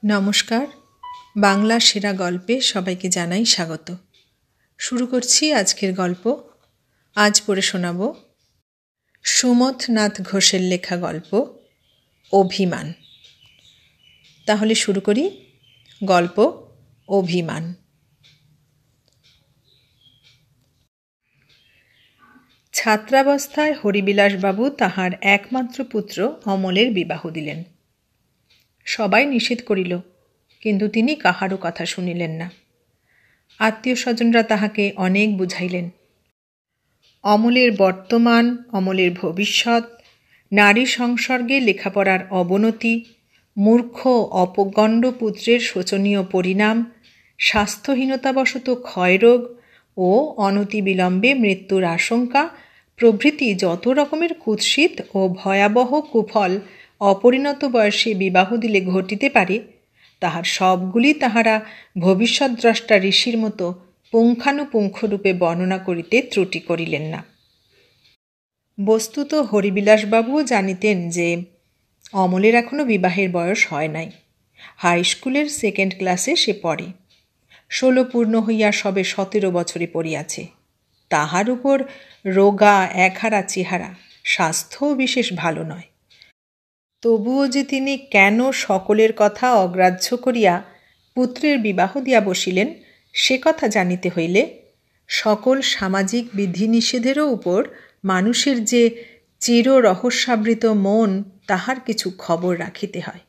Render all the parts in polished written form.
নমস্কার, বাংলা সেরা গল্পে সবাইকে জানাই স্বাগত। শুরু করছি আজকের গল্প। আজ পড়ে শোনাব সুমথনাথ ঘোষের লেখা গল্প অভিমান। তাহলে শুরু করি গল্প অভিমান। ছাত্রাবস্থায় হরিবিলাসবাবু তাহার একমাত্র পুত্র অমলের বিবাহ দিলেন। সবাই নিষেধ করিল, কিন্তু তিনি কাহারও কথা শুনিলেন না। আত্মীয় স্বজনরা তাহাকে অনেক বুঝাইলেন। অমলের বর্তমান, অমলের ভবিষ্যৎ, নারী সংসর্গে লেখাপড়ার অবনতি, মূর্খ অপগণ্ড পুত্রের শোচনীয় পরিণাম, স্বাস্থ্যহীনতাবশত ক্ষয়রোগ ও অনতিবিলম্বে মৃত্যুর আশঙ্কা প্রভৃতি যত রকমের কুৎসিত ও ভয়াবহ কুফল অপরিণত বয়সে বিবাহ দিলে ঘটিতে পারে, তাহার সবগুলি তাহারা ভবিষ্যদ্দ্রষ্টা ঋষির মতো পুঙ্খানুপুঙ্খরূপে বর্ণনা করিতে ত্রুটি করিলেন না। বস্তুত হরিবিলাসবাবুও জানিতেন যে অমলের এখনও বিবাহের বয়স হয় নাই। হাই স্কুলের 2nd ক্লাসে সে পড়ে। 16 পূর্ণ হইয়া সবে 17 বছরে পড়িয়াছে। তাহার উপর রোগা একহারা চেহারা, স্বাস্থ্যও বিশেষ ভালো নয়। তবুও যে তিনি কেন সকলের কথা অগ্রাহ্য করিয়া পুত্রের বিবাহ দিয়া বসিলেন, সে কথা জানিতে হইলে সকল সামাজিক বিধিনিষেধেরও উপর মানুষের যে চির রহস্যাবৃত মন, তাহার কিছু খবর রাখিতে হয়।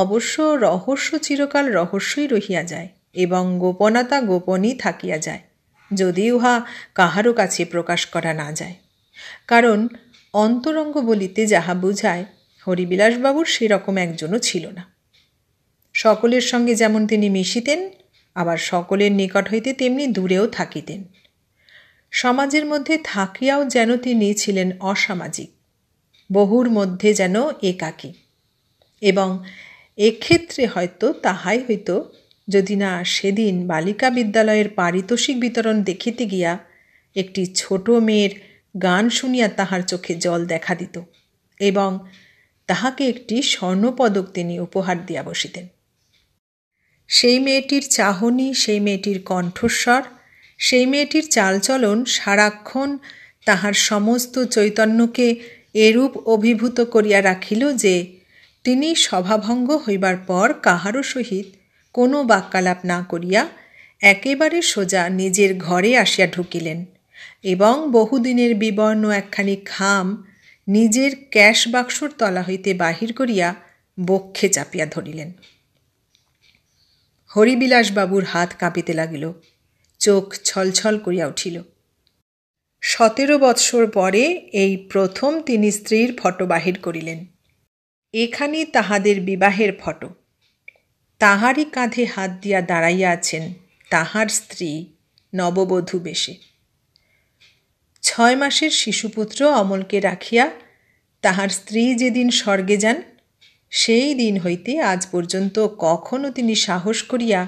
অবশ্য রহস্য চিরকাল রহস্যই রহিয়া যায় এবং গোপনতা গোপনই থাকিয়া যায়, যদি উহা কাহারও কাছে প্রকাশ করা না যায়। কারণ অন্তরঙ্গ বলিতে যাহা বুঝায়, হরিবিলাসবাবুর সেরকম একজনও ছিল না। সকলের সঙ্গে যেমন তিনি মিশিতেন, আবার সকলের নিকট হইতে তেমনি দূরেও থাকিতেন। সমাজের মধ্যে থাকিয়াও যেন তিনি ছিলেন অসামাজিক, বহুর মধ্যে যেন একাকী। এবং এক্ষেত্রে হয়তো তাহাই হইত, যদি না সেদিন বালিকা বিদ্যালয়ের পারিতোষিক বিতরণ দেখিতে গিয়া একটি ছোট মেয়ের গান শুনিয়া তাহার চোখে জল দেখা দিত এবং তাহাকে একটি স্বর্ণপদক তিনি উপহার দিয়া বসিতেন। সেই মেয়েটির চাহনি, সেই মেয়েটির কণ্ঠস্বর, সেই মেয়েটির চালচলন সারাক্ষণ তাহার সমস্ত চৈতন্যকে এরূপ অভিভূত করিয়া রাখিল যে তিনি সভাভঙ্গ হইবার পর কাহারও সহিত কোনো বাক্যালাপ না করিয়া একেবারে সোজা নিজের ঘরে আসিয়া ঢুকিলেন এবং বহুদিনের বিবর্ণ একখানি খাম নিজের ক্যাশ বাক্সর তলা হইতে বাহির করিয়া বক্ষে চাপিয়া ধরিলেন। হরিবিলাসবাবুর হাত কাঁপিতে লাগিল, চোখ ছলছল করিয়া উঠিল। 17 বৎসর পরে এই প্রথম তিনি স্ত্রীর ফটো বাহির করিলেন। এখানি তাহাদের বিবাহের ফটো। তাহারই কাঁধে হাত দিয়া দাঁড়াইয়া আছেন তাহার স্ত্রী নববধূ বেশে। 6 মাসের শিশুপুত্র অমলকে রাখিয়া তাহার স্ত্রী যেদিন স্বর্গে যান, সেই দিন হইতে আজ পর্যন্ত কখনো তিনি সাহস করিয়া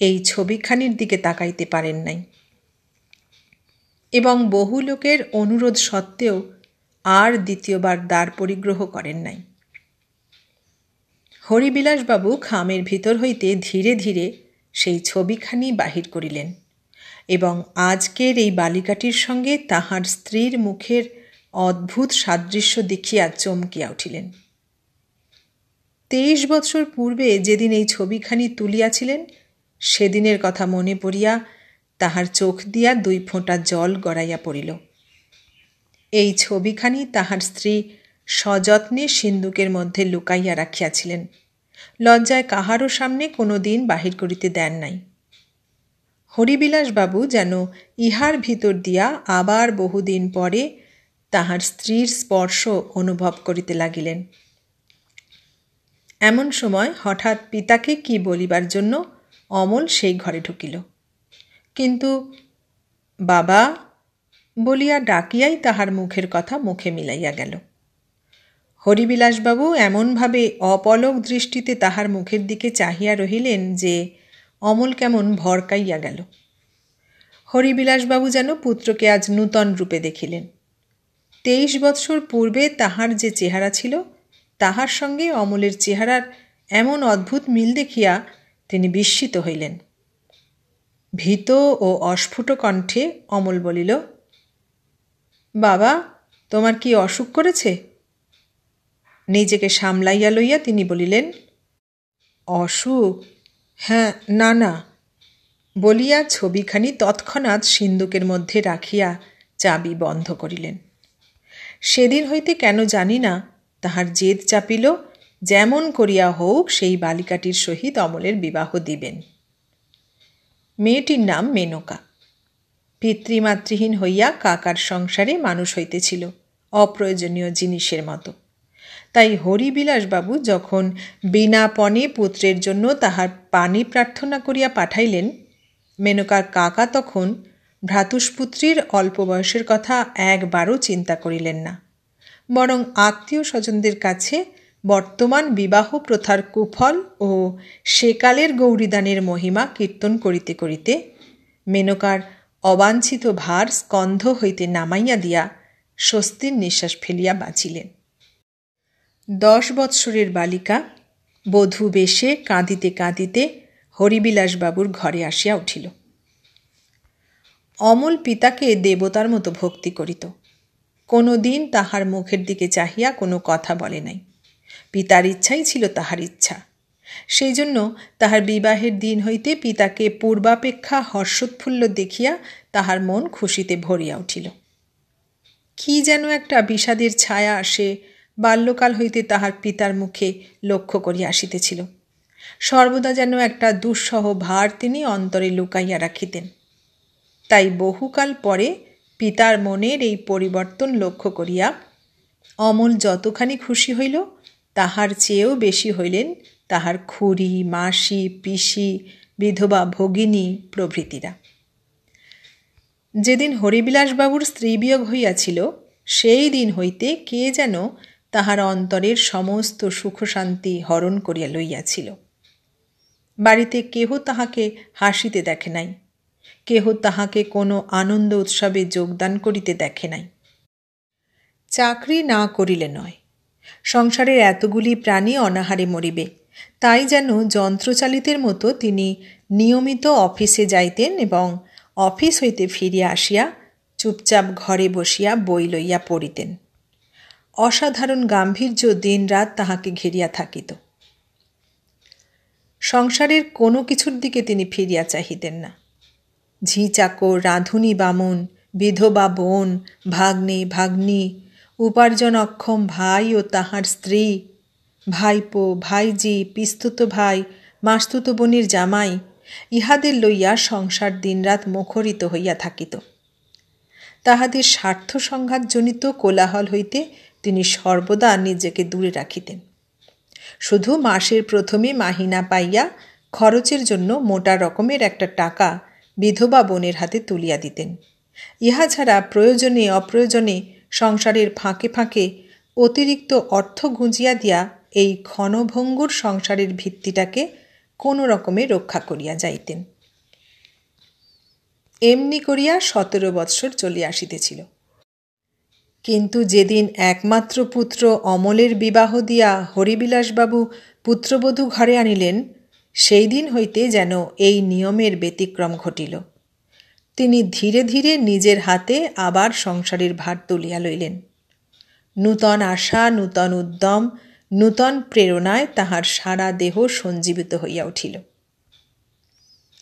এই ছবিখানির দিকে তাকাইতে পারেন নাই এবং বহু লোকের অনুরোধ সত্ত্বেও আর দ্বিতীয়বার দ্বার পরিগ্রহ করেন নাই। হরিবিলাসবাবু খামের ভিতর হইতে ধীরে ধীরে সেই ছবিখানি বাহির করিলেন এবং আজকের এই বালিকাটির সঙ্গে তাহার স্ত্রীর মুখের অদ্ভুত সাদৃশ্য দেখিয়া চমকিয়া উঠিলেন। 23 বৎসর পূর্বে যেদিন এই ছবিখানি তুলিয়াছিলেন, সেদিনের কথা মনে পড়িয়া তাহার চোখ দিয়া 2 ফোঁটা জল গড়াইয়া পড়িল। এই ছবিখানি তাহার স্ত্রী সযত্নে সিন্দুকের মধ্যে লুকাইয়া রাখিয়াছিলেন। লজ্জায় কাহারও সামনে কোনো দিন বাহির করিতে দেন নাই। হরিবিলাসবাবু যেন ইহার ভিতর দিয়া আবার বহুদিন পরে তাহার স্ত্রীর স্পর্শ অনুভব করিতে লাগিলেন। এমন সময় হঠাৎ পিতাকে কি বলিবার জন্য অমল সেই ঘরে ঢুকিল, কিন্তু বাবা বলিয়া ডাকিয়াই তাহার মুখের কথা মুখে মিলাইয়া গেল। হরিবিলাসবাবু এমনভাবে অপলক দৃষ্টিতে তাহার মুখের দিকে চাহিয়া রহিলেন যে অমল কেমন ভরকাইয়া গেল। হরিবিলাসবাবু যেন পুত্রকে আজ নূতন রূপে দেখিলেন। 23 বৎসর পূর্বে তাহার যে চেহারা ছিল, তাহার সঙ্গে অমলের চেহারার এমন অদ্ভুত মিল দেখিয়া তিনি বিস্মিত হইলেন। ভীত ও অস্ফুট কণ্ঠে অমল বলিল, বাবা, তোমার কি অসুখ করেছে? নিজেকে সামলাইয়া লইয়া তিনি বলিলেন, অসুখ? হ্যাঁ, না না বলিয়া ছবিখানি তৎক্ষণাৎ সিন্দুকের মধ্যে রাখিয়া চাবি বন্ধ করিলেন। সেদিন হইতে কেন জানি না তাহার জেদ চাপিল, যেমন করিয়া হোক সেই বালিকাটির সহিত অমলের বিবাহ দিবেন। মেয়েটির নাম মেনকা। পিতৃমাতৃহীন হইয়া কাকার সংসারে মানুষ হইতেছিল, অপ্রয়োজনীয় জিনিসের মতো। তাই হরিবিলাসবাবু যখন বিনা পণে পুত্রের জন্য তাহার পানি প্রার্থনা করিয়া পাঠাইলেন, মেনকার কাকা তখন ভ্রাতুষ্পুত্রীর অল্প বয়সের কথা একবারও চিন্তা করিলেন না, বরং আত্মীয় স্বজনদের কাছে বর্তমান বিবাহ প্রথার কুফল ও সেকালের গৌরীদানের মহিমা কীর্তন করিতে করিতে মেনকার অবাঞ্ছিত ভার স্কন্ধ হইতে নামাইয়া দিয়া স্বস্তির নিঃশ্বাস ফেলিয়া বাঁচিলেন। 10 বৎসরের বালিকা বধূ বেশে কাঁদিতে কাঁদিতে হরিবিলাসবাবুর ঘরে আসিয়া উঠিল। অমল পিতাকে দেবতার মতো ভক্তি করিত। কোনো দিন তাহার মুখের দিকে চাহিয়া কোনো কথা বলে নাই। পিতার ইচ্ছাই ছিল তাহার ইচ্ছা। সেই জন্য তাহার বিবাহের দিন হইতে পিতাকে পূর্বাপেক্ষা হর্ষোৎফুল্ল দেখিয়া তাহার মন খুশিতে ভরিয়া উঠিল। কি যেন একটা বিষাদের ছায়া সে বাল্যকাল হইতে তাহার পিতার মুখে লক্ষ্য করিয়া আসিতেছিল। সর্বদা যেন একটা দুঃসহ ভার তিনি অন্তরে লুকাইয়া রাখিতেন। তাই বহুকাল পরে পিতার মনের এই পরিবর্তন লক্ষ্য করিয়া অমল যতখানি খুশি হইল, তাহার চেয়েও বেশি হইলেন তাহার খুড়ি, মাসি, পিসি, বিধবা ভগিনী প্রভৃতিরা। যেদিন হরিবিলাসবাবুর স্ত্রীবিয়োগ হইয়াছিল, সেই দিন হইতে কে যেন তাহার অন্তরের সমস্ত সুখশান্তি হরণ করিয়া লইয়াছিল। বাড়িতে কেহ তাহাকে হাসিতে দেখে নাই, কেহ তাহাকে কোনো আনন্দ উৎসবে যোগদান করিতে দেখে নাই। চাকরি না করিলে নয়, সংসারের এতগুলি প্রাণী অনাহারে মরিবে, তাই যেন যন্ত্রচালিতের মতো তিনি নিয়মিত অফিসে যাইতেন এবং অফিস হইতে ফিরিয়া আসিয়া চুপচাপ ঘরে বসিয়া বই লইয়া পড়িতেন। অসাধারণ গাম্ভীর্য দিনরাত তাহাকে ঘিরিয়া থাকিত। সংসারের কোনো কিছুর দিকে তিনি ফিরিয়া চাহিতেন না। ঝি চাকর, রাঁধুনি বামুন, বিধবা বোন, ভাগ্নে ভাগ্নী, উপার্জন অক্ষম ভাই ও তাহার স্ত্রী, ভাইপো, ভাইজি, পিস্তুত ভাই, মাস্তুত বোনের জামাই, ইহাদের লইয়া সংসার দিনরাত মুখরিত হইয়া থাকিত। তাহাদের স্বার্থ সংঘাতজনিত কোলাহল হইতে তিনি সর্বদা নিজেকে দূরে রাখিতেন। শুধু মাসের প্রথমে মাহিনা পাইয়া খরচের জন্য মোটা রকমের একটা টাকা বিধবা বোনের হাতে তুলিয়া দিতেন। ইহা ছাড়া প্রয়োজনে অপ্রয়োজনে সংসারের ফাঁকে ফাঁকে অতিরিক্ত অর্থ গুঁজিয়া দিয়া এই ক্ষণভঙ্গুর সংসারের ভিত্তিটাকে কোনো রকমে রক্ষা করিয়া যাইতেন। এমনি করিয়া 17 বৎসর চলিয়া আসিতেছিল। কিন্তু যেদিন একমাত্র পুত্র অমলের বিবাহ দিয়া হরিবিলাসবাবু পুত্রবধূ ঘরে আনিলেন, সেই দিন হইতে যেন এই নিয়মের ব্যতিক্রম ঘটিল। তিনি ধীরে ধীরে নিজের হাতে আবার সংসারের ভার তুলিয়া লইলেন। নূতন আশা, নূতন উদ্যম, নূতন প্রেরণায় তাহার সারা দেহ সঞ্জীবিত হইয়া উঠিল।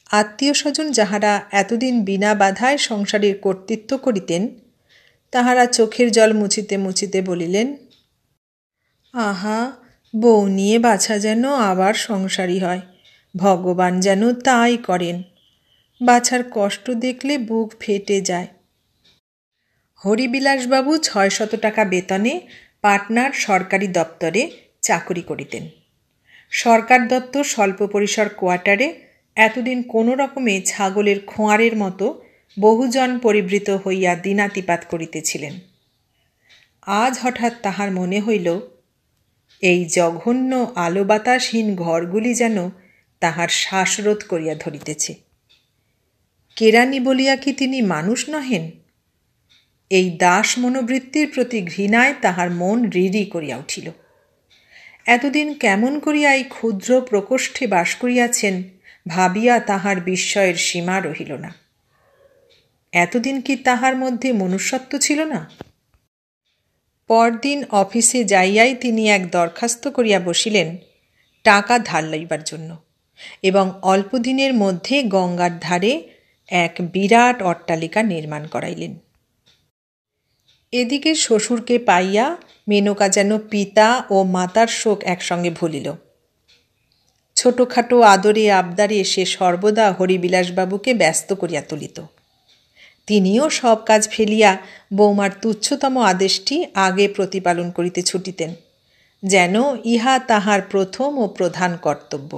আত্মীয় স্বজন যাহারা এতদিন বিনা বাধায় সংসারের কর্তৃত্ব করিতেন, তাহারা চোখের জল মুছিতে মুছিতে বলিলেন, আহা, বউ নিয়ে বাছা যেন আবার সংসারী হয়, ভগবান যেন তাই করেন। বাছার কষ্ট দেখলে বুক ফেটে যায়। হরিবিলাসবাবু 600 টাকা বেতনে পাটনার সরকারি দপ্তরে চাকরি করিতেন। সরকার দত্ত স্বল্প পরিসর কোয়ার্টারে এতদিন কোনো রকমে ছাগলের খোঁয়ারের মতো বহুজন পরিবৃত হইয়া দিনাতিপাত করিতেছিলেন। আজ হঠাৎ তাহার মনে হইল, এই জঘন্য আলো বাতাসহীন ঘরগুলি যেন তাহার শ্বাসরোধ করিয়া ধরিতেছে। কেরানি বলিয়া কি তিনি মানুষ নহেন? এই দাস মনোবৃত্তির প্রতি ঘৃণায় তাহার মন রিরি করিয়া উঠিল। এতদিন কেমন করিয়া এই ক্ষুদ্র প্রকোষ্ঠে বাস করিয়াছেন ভাবিয়া তাহার বিস্ময়ের সীমা রহিল না। এতদিন কি তাহার মধ্যে মনুষ্যত্ব ছিল না? পরদিন অফিসে যাইয়াই তিনি এক দরখাস্ত করিয়া বসিলেন টাকা ধার লইবার জন্য, এবং অল্প দিনের মধ্যে গঙ্গার ধারে এক বিরাট অট্টালিকা নির্মাণ করাইলেন। এদিকে শ্বশুরকে পাইয়া মেনকা যেন পিতা ও মাতার শোক একসঙ্গে ভুলিল। ছোটোখাটো আদরে আবদারে সে সর্বদা হরিবিলাসবাবুকে ব্যস্ত করিয়া তুলিত। তিনিও সব কাজ ফেলিয়া বৌমার তুচ্ছতম আদেশটি আগে প্রতিপালন করিতে ছুটিতেন, যেন ইহা তাহার প্রথম ও প্রধান কর্তব্য।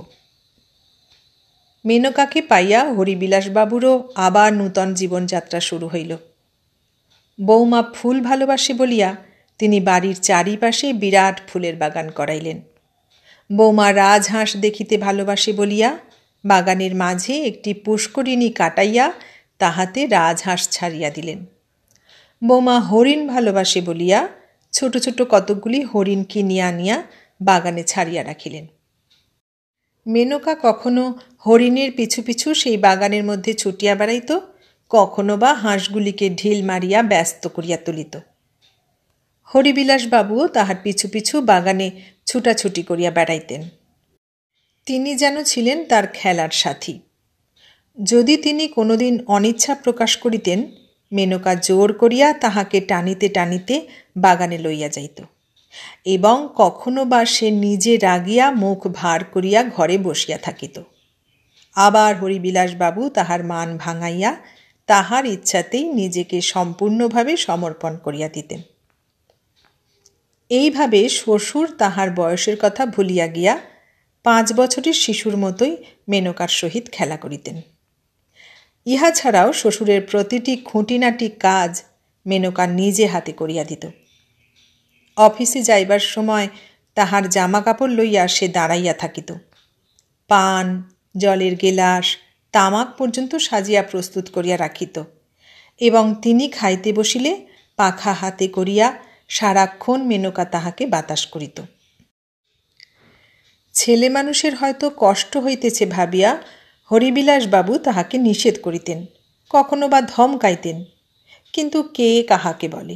মেনকাকে পাইয়া হরিবিলাসবাবুরও আবার নূতন জীবনযাত্রা শুরু হইল। বৌমা ফুল ভালোবাসে বলিয়া তিনি বাড়ির চারিপাশে বিরাট ফুলের বাগান করাইলেন। বৌমা রাজহাঁস দেখিতে ভালোবাসে বলিয়া বাগানের মাঝে একটি পুষ্করিণী কাটাইয়া তাহাতে রাজহাঁস ছাড়িয়া দিলেন। বৌমা হরিণ ভালোবাসে বলিয়া ছোট ছোট কতকগুলি হরিণ কিনিয়া আনিয়া বাগানে ছাড়িয়া রাখিলেন। মেনকা কখনো হরিণের পিছু পিছু সেই বাগানের মধ্যে ছুটিয়া বেড়াইত, কখনো বা হাঁসগুলিকে ঢিল মারিয়া ব্যস্ত করিয়া তুলিত। হরিবিলাসবাবুও তাহার পিছু পিছু বাগানে ছুটাছুটি করিয়া বেড়াইতেন। তিনি যেন ছিলেন তার খেলার সাথী। যদি তিনি কোনোদিন অনিচ্ছা প্রকাশ করিতেন, মেনকা জোর করিয়া তাহাকে টানিতে টানিতে বাগানে লইয়া যাইত, এবং কখনো বা সে নিজে রাগিয়া মুখ ভার করিয়া ঘরে বসিয়া থাকিত। আবার হরিবিলাসবাবু তাহার মান ভাঙাইয়া তাহার ইচ্ছাতেই নিজেকে সম্পূর্ণভাবে সমর্পণ করিয়া দিতেন। এইভাবে শ্বশুর তাহার বয়সের কথা ভুলিয়া গিয়া 5 বছরের শিশুর মতোই মেনকার সহিত খেলা করিতেন। ইহা ছাড়াও শ্বশুরের প্রতিটি খুঁটিনাটি কাজ মেনকা নিজে হাতে করিয়া দিত। অফিসে যাইবার সময় তাহার জামা কাপড় লইয়া সে দাঁড়াইয়া থাকিত। পান, জলের গেলাস, তামাক পর্যন্ত সাজিয়া প্রস্তুত করিয়া রাখিত, এবং তিনি খাইতে বসিলে পাখা হাতে করিয়া সারাক্ষণ মেনকা তাহাকে বাতাস করিত। ছেলে মানুষের হয়তো কষ্ট হইতেছে ভাবিয়া হরিবিলাসবাবু তাহাকে নিষেধ করিতেন, কখনো বা ধমকাইতেন, কিন্তু কে কাহাকে বলে।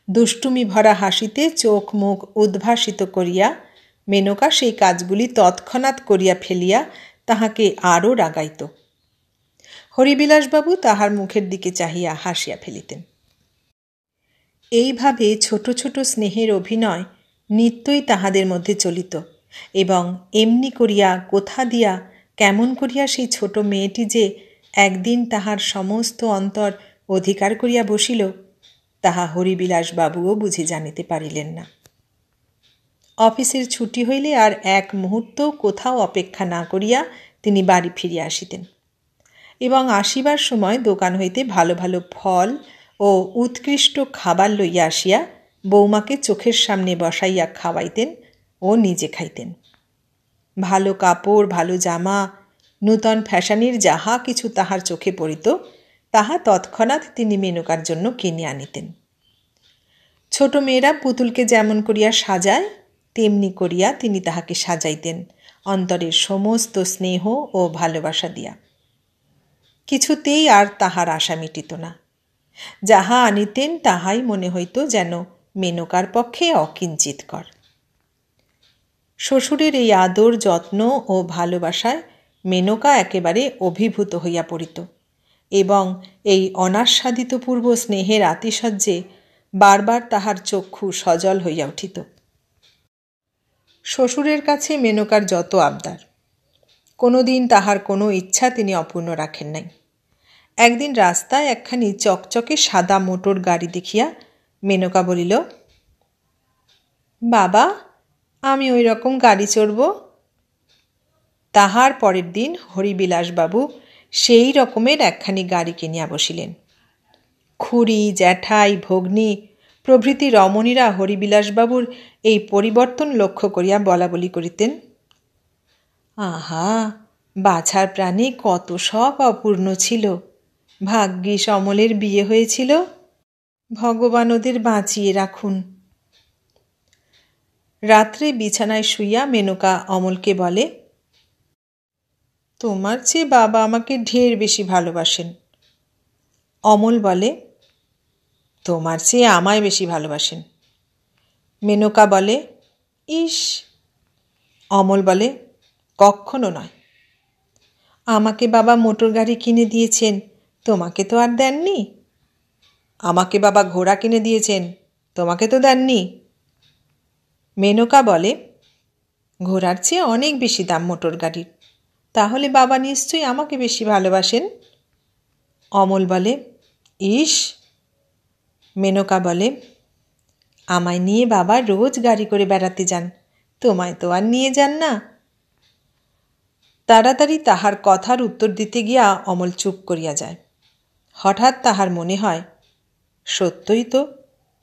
দুষ্টুমি ভরা হাসিতে চোখ মুখ উদ্ভাসিত করিয়া মেনকা সেই কাজগুলি তৎক্ষণাৎ করিয়া ফেলিয়া তাহাকে আরও রাগাইত। হরিবিলাসবাবু তাহার মুখের দিকে চাহিয়া হাসিয়া ফেলিতেন। এইভাবে ছোট ছোট স্নেহের অভিনয় নিত্যই তাহাদের মধ্যে চলিত, এবং এমনি করিয়া কোথা দিয়া কেমন করিয়া সেই ছোট মেয়েটি যে একদিন তাহার সমস্ত অন্তর অধিকার করিয়া বসিল, তাহা হরিবিলাসবাবুও বুঝি জানিতে পারিলেন না। অফিসের ছুটি হইলে আর এক মুহূর্ত কোথাও অপেক্ষা না করিয়া তিনি বাড়ি ফিরিয়া আসিতেন, এবং আসিবার সময় দোকান হইতে ভালো ভালো ফল ও উৎকৃষ্ট খাবার লইয়া আসিয়া বৌমাকে চোখের সামনে বসাইয়া খাওয়াইতেন ও নিজে খাইতেন। ভালো কাপড়, ভালো জামা, নূতন ফ্যাশনের যাহা কিছু তাহার চোখে পড়িত, তাহা তৎক্ষণাৎ তিনি মেনকার জন্য কিনে আনিতেন। ছোট মেয়েরা পুতুলকে যেমন করিয়া সাজায়, তেমনি করিয়া তিনি তাহাকে সাজাইতেন অন্তরের সমস্ত স্নেহ ও ভালোবাসা দিয়া। কিছুতেই আর তাহার আশা মিটিত না। যাহা আনিতেন তাহাই মনে হইত যেন মেনকার পক্ষে অকিঞ্চিৎকর। শ্বশুরের এই আদর, যত্ন ও ভালোবাসায় মেনকা একেবারে অভিভূত হইয়া পড়িত, এবং এই অনাস্বাদিতপূর্ব স্নেহের আতিশয্যে বারবার তাহার চক্ষু সজল হইয়া উঠিত। শ্বশুরের কাছে মেনকার যত আবদার, কোনোদিন তাহার কোনো ইচ্ছা তিনি অপূর্ণ রাখেন নাই। একদিন রাস্তায় একখানি চকচকে সাদা মোটর গাড়ি দেখিয়া মেনকা বলিল, বাবা, আমি ওই রকম গাড়ি চড়ব। তাহার পরের দিন হরিবিলাসবাবু সেই রকমের একখানি গাড়ি কিনিয়া বসিলেন। খুড়ি, জ্যাঠাই, ভগ্নী প্রভৃতি রমণীরা হরিবিলাসবাবুর এই পরিবর্তন লক্ষ্য করিয়া বলাবলি করিতেন, আহা, বাছার প্রাণে কত শখ অপূর্ণ ছিল, ভাগ্যিস অমলের বিয়ে হয়েছিল, ভগবান ওদের বাঁচিয়ে রাখুন। রাত্রে বিছানায় শুইয়া মেনকা অমলকে বলে, তোমার চেয়ে বাবা আমাকে ঢের বেশি ভালোবাসেন। অমল বলে, তোমার চেয়ে আমায় বেশি ভালোবাসেন। মেনকা বলে, ইস। অমল বলে, কখনো নয়। আমাকে বাবা মোটর গাড়ি কিনে দিয়েছেন, তোমাকে তো আর দেননি। আমাকে বাবা ঘোড়া কিনে দিয়েছেন, তোমাকে তো দেননি। মেনকা বলে, ঘোড়ার চেয়ে অনেক বেশি দাম মোটর গাড়ির, তাহলে বাবা নিশ্চয়ই আমাকে বেশি ভালোবাসেন। অমল বলে, ইস। মেনকা বলে, আমায় নিয়ে বাবা রোজ গাড়ি করে বেড়াতে যান, তোমায় তো আর নিয়ে যান না। তাড়াতাড়ি তাহার কথার উত্তর দিতে গিয়া অমল চুপ করিয়া যায়। হঠাৎ তাহার মনে হয়, সত্যই তো,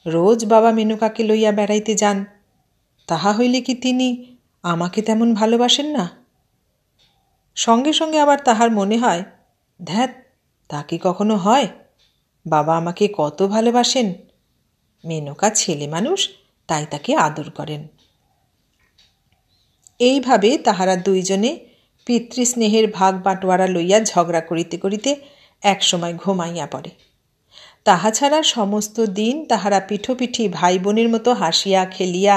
রোজ বাবা মেনকাকে লইয়া বেড়াইতে যান, তাহা হইলে কি তিনি আমাকে তেমন ভালোবাসেন না? সঙ্গে সঙ্গে আবার তাহার মনে হয়, ধ্যাৎ, তা কি কখনো হয়? বাবা আমাকে কত ভালোবাসেন। মেনকা ছেলে মানুষ, তাই তাকে আদর করেন। এইভাবে তাহারা দুইজনে পিতৃস্নেহের ভাগ বাটোয়ারা লইয়া ঝগড়া করিতে করিতে একসময় ঘুমাইয়া পড়ে। তাহা ছাড়া সমস্ত দিন তাহারা পিঠোপিঠি ভাই বোনের মতো হাসিয়া খেলিয়া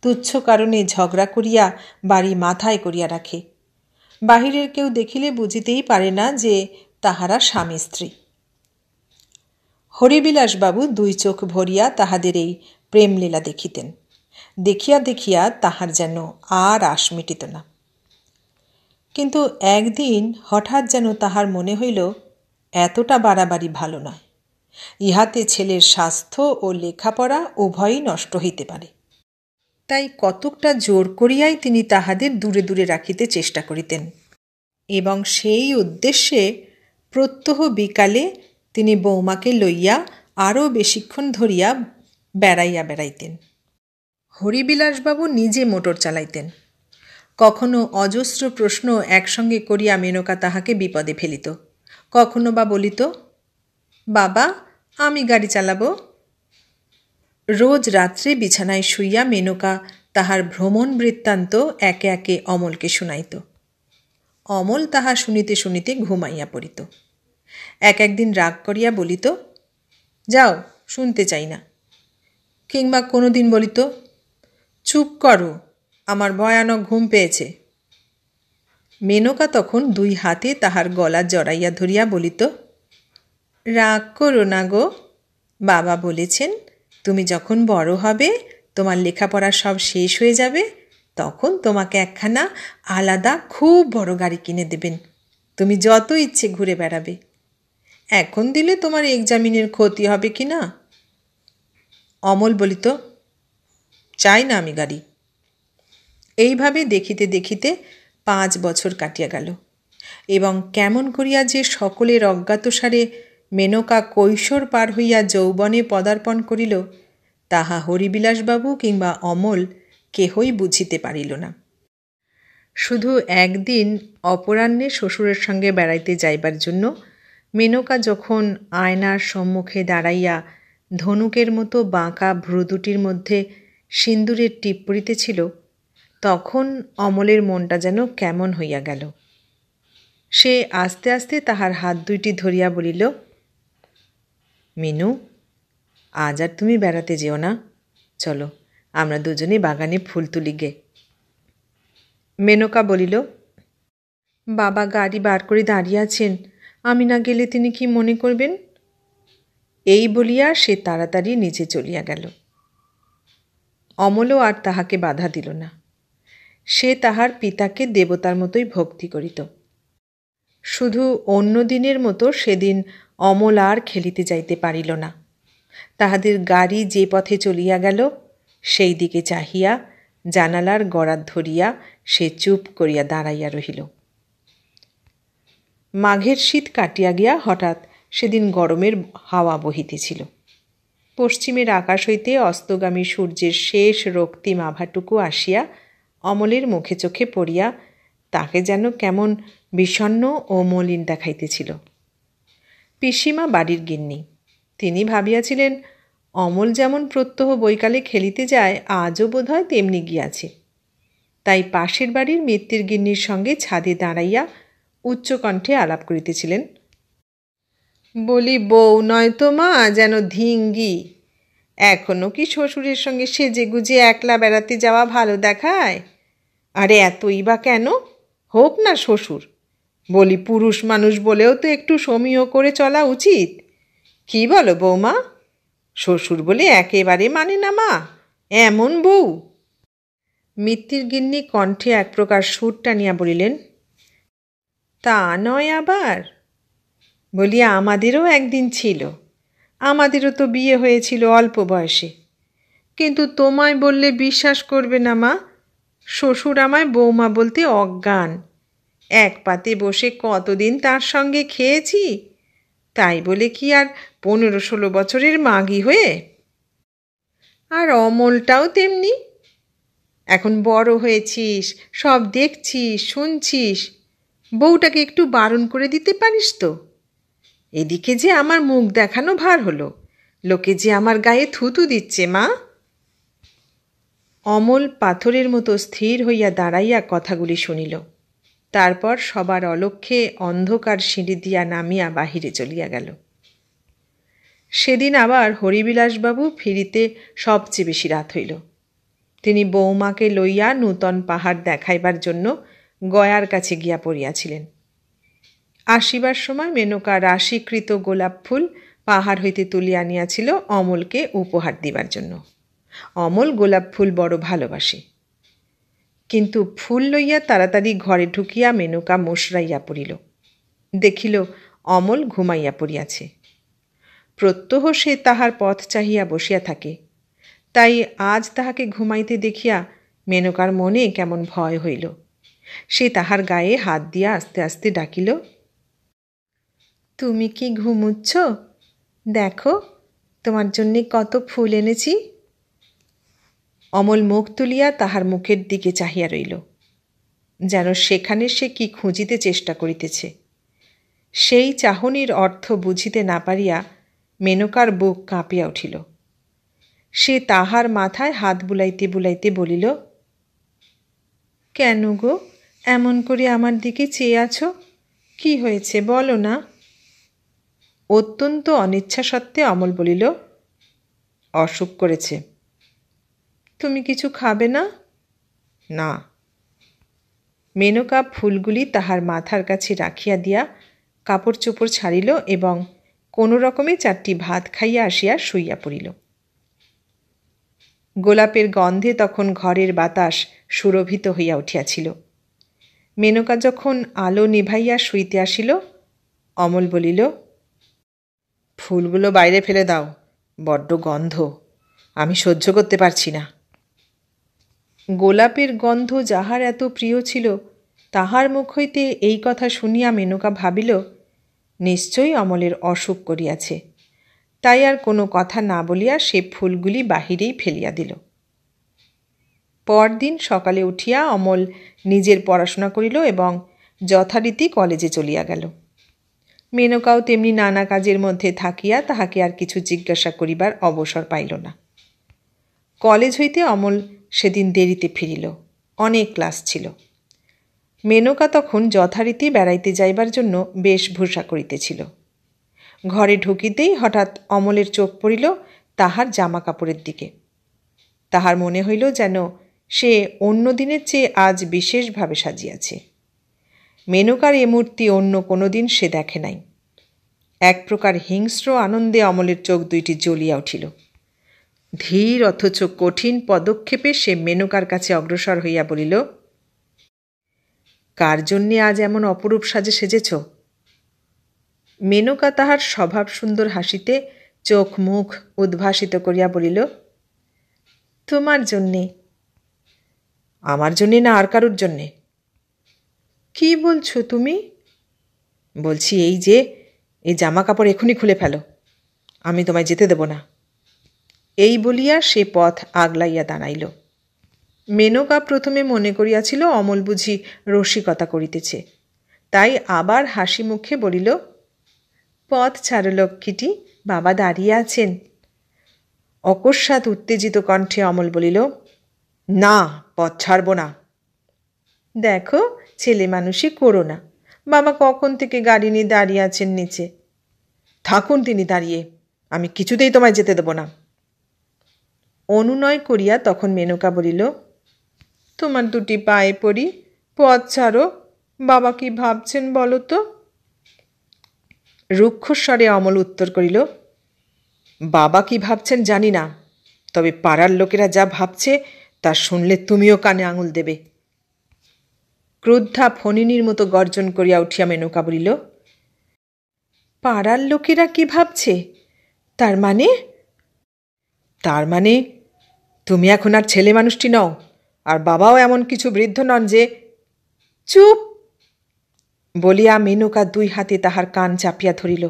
তুচ্ছ কারণে ঝগড়া করিয়া বাড়ি মাথায় করিয়া রাখে। বাহিরের কেউ দেখিলে বুঝিতেই পারে না যে তাহারা স্বামী স্ত্রী। হরিবিলাসবাবু দুই চোখ ভরিয়া তাহাদের এই প্রেমলীলা দেখিতেন। দেখিয়া দেখিয়া তাহার যেন আর আশ মিটিত না। কিন্তু একদিন হঠাৎ যেন তাহার মনে হইল, এতটা বাড়াবাড়ি ভালো নয়। ইহাতে ছেলের স্বাস্থ্য ও লেখাপড়া উভয়ই নষ্ট হইতে পারে। তাই কতকটা জোর করিয়াই তিনি তাহাদের দূরে দূরে রাখিতে চেষ্টা করিতেন, এবং সেই উদ্দেশ্যে প্রত্যহ বিকালে তিনি বৌমাকে লইয়া আরও বেশিক্ষণ ধরিয়া বেড়াইতেন। হরিবিলাসবাবু নিজে মোটর চালাইতেন। কখনো অজস্র প্রশ্ন একসঙ্গে করিয়া মেনকা তাহাকে বিপদে ফেলিত। কখনো বা বলিত, বাবা, আমি গাড়ি চালাবো। রোজ রাত্রে বিছানায় শুইয়া মেনকা তাহার ভ্রমণ বৃত্তান্ত একে একে অমলকে শুনাইত। অমল তাহা শুনিতে শুনিতে ঘুমাইয়া পড়িত। একদিন রাগ করিয়া বলিত, যাও, শুনতে চাই না। কিংবা কোনো দিন বলিত, চুপ করো, আমার ভয়ানক ঘুম পেয়েছে। মেনকা তখন দুই হাতে তাহার গলা জড়াইয়া ধরিয়া বলিত, রাগ করো না গো, বাবা বলেছেন তুমি যখন বড় হবে, তোমার লেখাপড়া সব শেষ হয়ে যাবে, তখন তোমাকে একখানা আলাদা খুব বড় গাড়ি কিনে দেবেন, তুমি যত ইচ্ছে ঘুরে বেড়াবে। এখন দিলে তোমার এক্সামিনের ক্ষতি হবে কি না? অমল বলিত, চাই না আমি গাড়ি। এইভাবে দেখিতে দেখিতে 5 বছর কাটিয়া গেল, এবং কেমন করিয়া যে সকলের অজ্ঞাতসারে মেনকা কৈশোর পার হইয়া যৌবনে পদার্পণ করিল, তাহা হরিবিলাসবাবু কিংবা অমল কেহই বুঝিতে পারিল না। শুধু একদিন অপরাহ্নে শ্বশুরের সঙ্গে বেড়াইতে যাইবার জন্য মেনকা যখন আয়নার সম্মুখে দাঁড়াইয়া ধনুকের মতো বাঁকা ভ্রু দুটির মধ্যে সিন্দুরের টিপ পড়িতেছিল, তখন অমলের মনটা যেন কেমন হইয়া গেল। সে আস্তে আস্তে তাহার হাত দুইটি ধরিয়া বলিল, মিনু, আজ আর তুমি বেড়াতে যেও না, চলো আমরা দুজনে বাগানে ফুল তুলি গে। মেনকা বলিল, বাবা গাড়ি বার করে দাঁড়িয়ে আছেন, আমি না গেলে তিনি কি মনে করবেন? এই বলিয়া সে তাড়াতাড়ি নিচে চলিয়া গেল। অমলও আর তাহাকে বাধা দিল না। সে তাহার পিতাকে দেবতার মতোই ভক্তি করিত। শুধু অন্য দিনের মতো সেদিন অমল আর খেলিতে যাইতে পারিল না। তাহাদের গাড়ি যে পথে চলিয়া গেল, সেই দিকে চাহিয়া জানালার গড়াত ধরিয়া সে চুপ করিয়া দাঁড়াইয়া রহিল। মাঘের শীত কাটিয়া গিয়া হঠাৎ সেদিন গরমের হাওয়া বহিতেছিল। পশ্চিমের আকাশ হইতে অস্তগামী সূর্যের শেষ রক্তিম আভাটুকু আসিয়া অমলের মুখে চোখে পড়িয়া তাকে যেন কেমন বিষণ্ণ ও মলিন দেখাইতেছিল। পিসিমা বাড়ির গিন্নি, তিনি ভাবিয়াছিলেন অমল যেমন প্রত্যহ বৈকালে খেলিতে যায়, আজও বোধ হয় তেমনি গিয়াছে। তাই পাশের বাড়ির মিত্তির গিন্নির সঙ্গে ছাদে দাঁড়াইয়া উচ্চকণ্ঠে আলাপ করিতেছিলেন। বলি, বউ নয় তো মা, যেন ধিঙ্গি। এখনো কি শ্বশুরের সঙ্গে সেজে গুজে একলা বেড়াতে যাওয়া ভালো দেখায়? আরে এতই বা কেন? হোক না শ্বশুর। বলি, পুরুষ মানুষ বলেও তো একটু সমীহ করে চলা উচিত। কি বলো বৌমা? শ্বশুর বলে একেবারে মানে না মা, এমন বউ। মিত্তির গিন্নি কণ্ঠে এক প্রকার সুর টানিয়া বলিলেন, তা নয় আবার। বলি, আমাদেরও একদিন ছিল। আমাদেরও তো বিয়ে হয়েছিল অল্প বয়সে। কিন্তু তোমায় বললে বিশ্বাস করবে না মা, শ্বশুর আমায় বৌমা বলতে অজ্ঞান। এক পাতে বসে কতদিন তার সঙ্গে খেয়েছি, তাই বলে কি আর 15-16 বছরের মাগি হয়ে? আর অমলটাও তেমনি। এখন বড় হয়েছিস, সব দেখছিস শুনছিস, বউটাকে একটু বারণ করে দিতে পারিস তো? এদিকে যে আমার মুখ দেখানো ভার হলো, লোকে যে আমার গায়ে থুতু দিচ্ছে মা। অমল পাথরের মতো স্থির হইয়া দাঁড়াইয়া কথাগুলি শুনিল। তারপর সবার অলক্ষ্যে অন্ধকার সিঁড়ি দিয়া নামিয়া বাহিরে চলিয়া গেল। সেদিন আবার হরিবিলাসবাবু ফিরিতে সবচেয়ে বেশি রাত হইল। তিনি বৌমাকে লইয়া নূতন পাহাড় দেখাইবার জন্য গয়ার কাছে গিয়া পড়িয়াছিলেন। আসিবার সময় মেনকা রাশিকৃত গোলাপ ফুল পাহাড় হইতে তুলিয়া আনিয়াছিল অমলকে উপহার দিবার জন্য। অমল গোলাপ ফুল বড় ভালোবাসে। কিন্তু ফুল লইয়া তাড়াতাড়ি ঘরে ঢুকিয়া মেনকা মশরাইয়া পড়িল। দেখিল অমল ঘুমাইয়া পড়িয়াছে। প্রত্যহ সে তাহার পথ চাহিয়া বসিয়া থাকে, তাই আজ তাহাকে ঘুমাইতে দেখিয়া মেনকার মনে কেমন ভয় হইল। সে তাহার গায়ে হাত দিয়া আস্তে আস্তে ডাকিল, তুমি কি ঘুমুচ্ছ? দেখো, তোমার জন্যে কত ফুল এনেছি। অমল মুখ তুলিয়া তাহার মুখের দিকে চাহিয়া রইল, যেন সেখানে সে কি খুঁজিতে চেষ্টা করিতেছে। সেই চাহনির অর্থ বুঝিতে না পারিয়া মেনকার বুক কাঁপিয়া উঠিল। সে তাহার মাথায় হাত বুলাইতে বুলাইতে বলিল, কেন গো এমন করে আমার দিকে চেয়ে আছো? কি হয়েছে বলো না? অত্যন্ত অনিচ্ছা সত্ত্বে অমল বলিল, অসুখ করেছে। তুমি কিছু খাবে না? না। মেনকা ফুলগুলি তাহার মাথার কাছে রাখিয়া দিয়া কাপড় চোপড় ছাড়িল এবং কোনো রকমে 4টি ভাত খাইয়া আসিয়া শুইয়া পড়িল। গোলাপের গন্ধে তখন ঘরের বাতাস সুরভিত হইয়া উঠিয়াছিল। মেনকা যখন আলো নিভাইয়া শুইতে আসিল, অমল বলিল, ফুলগুলো বাইরে ফেলে দাও, বড্ড গন্ধ, আমি সহ্য করতে পারছি না। গোলাপের গন্ধ যাহার এত প্রিয় ছিল, তাহার মুখ হইতে এই কথা শুনিয়া মেনকা ভাবিল, নিশ্চয়ই অমলের অসুখ করিয়াছে। তাই আর কোনো কথা না বলিয়া সে ফুলগুলি বাহিরেই ফেলিয়া দিল। পরদিন সকালে উঠিয়া অমল নিজের পড়াশোনা করিল এবং যথারীতি কলেজে চলিয়া গেল। মেনকাও তেমনি নানা কাজের মধ্যে থাকিয়া তাহাকে আর কিছু জিজ্ঞাসা করিবার অবসর পাইল না। কলেজ হইতে অমল সেদিন দেরিতে ফিরিল, অনেক ক্লাস ছিল। মেনকা তখন যথারীতি বেড়াইতে যাইবার জন্য বেশভূষা করিতেছিল। ঘরে ঢুকিতেই হঠাৎ অমলের চোখ পড়িল তাহার জামা কাপড়ের দিকে। তাহার মনে হইল যেন সে অন্য দিনের চেয়ে আজ বিশেষভাবে সাজিয়াছে। মেনকার এ মূর্তি অন্য কোনো দিন সে দেখে নাই। এক প্রকার হিংস্র আনন্দে অমলের চোখ দুইটি জ্বলিয়া উঠিল। ধীর অথচ কঠিন পদক্ষেপে সে মেনকার কাছে অগ্রসর হইয়া বলিল, কার জন্যে আজ এমন অপরূপ সাজে সেজেছ? মেনকা তাহার স্বভাব সুন্দর হাসিতে চোখ মুখ উদ্ভাসিত করিয়া বলিল, তোমার জন্যে। আমার জন্যে না আর কারুর জন্যে? কি বলছো তুমি? বলছি এই যে, এই জামা কাপড় এখনই খুলে ফেলো, আমি তোমায় যেতে দেব না। এই বলিয়া সে পথ আগলাইয়া দাঁড়াইল। মেনকা প্রথমে মনে করিয়াছিল অমল বুঝি রসিকতা করিতেছে, তাই আবার হাসি মুখে বলিল, পথ ছাড়ো লক্ষ্মীটি, বাবা দাঁড়িয়ে আছেন। অকস্মাৎ উত্তেজিত কণ্ঠে অমল বলিল, না, পথ ছাড়ব না। দেখো, ছেলে মানুষই করো না। বাবা কখন থেকে গাড়ি নিয়ে দাঁড়িয়ে আছেন নিচে। থাকুন তিনি দাঁড়িয়ে, আমি কিছুতেই তোমায় যেতে দেব না। অনুনয় করিয়া তখন মেনকা বলিল, তোমার দুটি পায়ে পড়ি, পথ ছাড়ো। বাবা কি ভাবছেন বলো তো? রুক্ষস্বরে অমল উত্তর করিল, বাবা কি ভাবছেন জানি না, তবে পাড়ার লোকেরা যা ভাবছে তা শুনলে তুমিও কানে আঙুল দেবে। ক্রুদ্ধা ফণিনীর মতো গর্জন করিয়া উঠিয়া মেনকা বলিল, পাড়ার লোকেরা কি ভাবছে? তার মানে? তার মানে তুমি এখন আর ছেলে মানুষটি নও, আর বাবাও এমন কিছু বৃদ্ধ নন যে। চুপ! বলিয়া মেনকা দুই হাতে তাহার কান চাপিয়া ধরিল।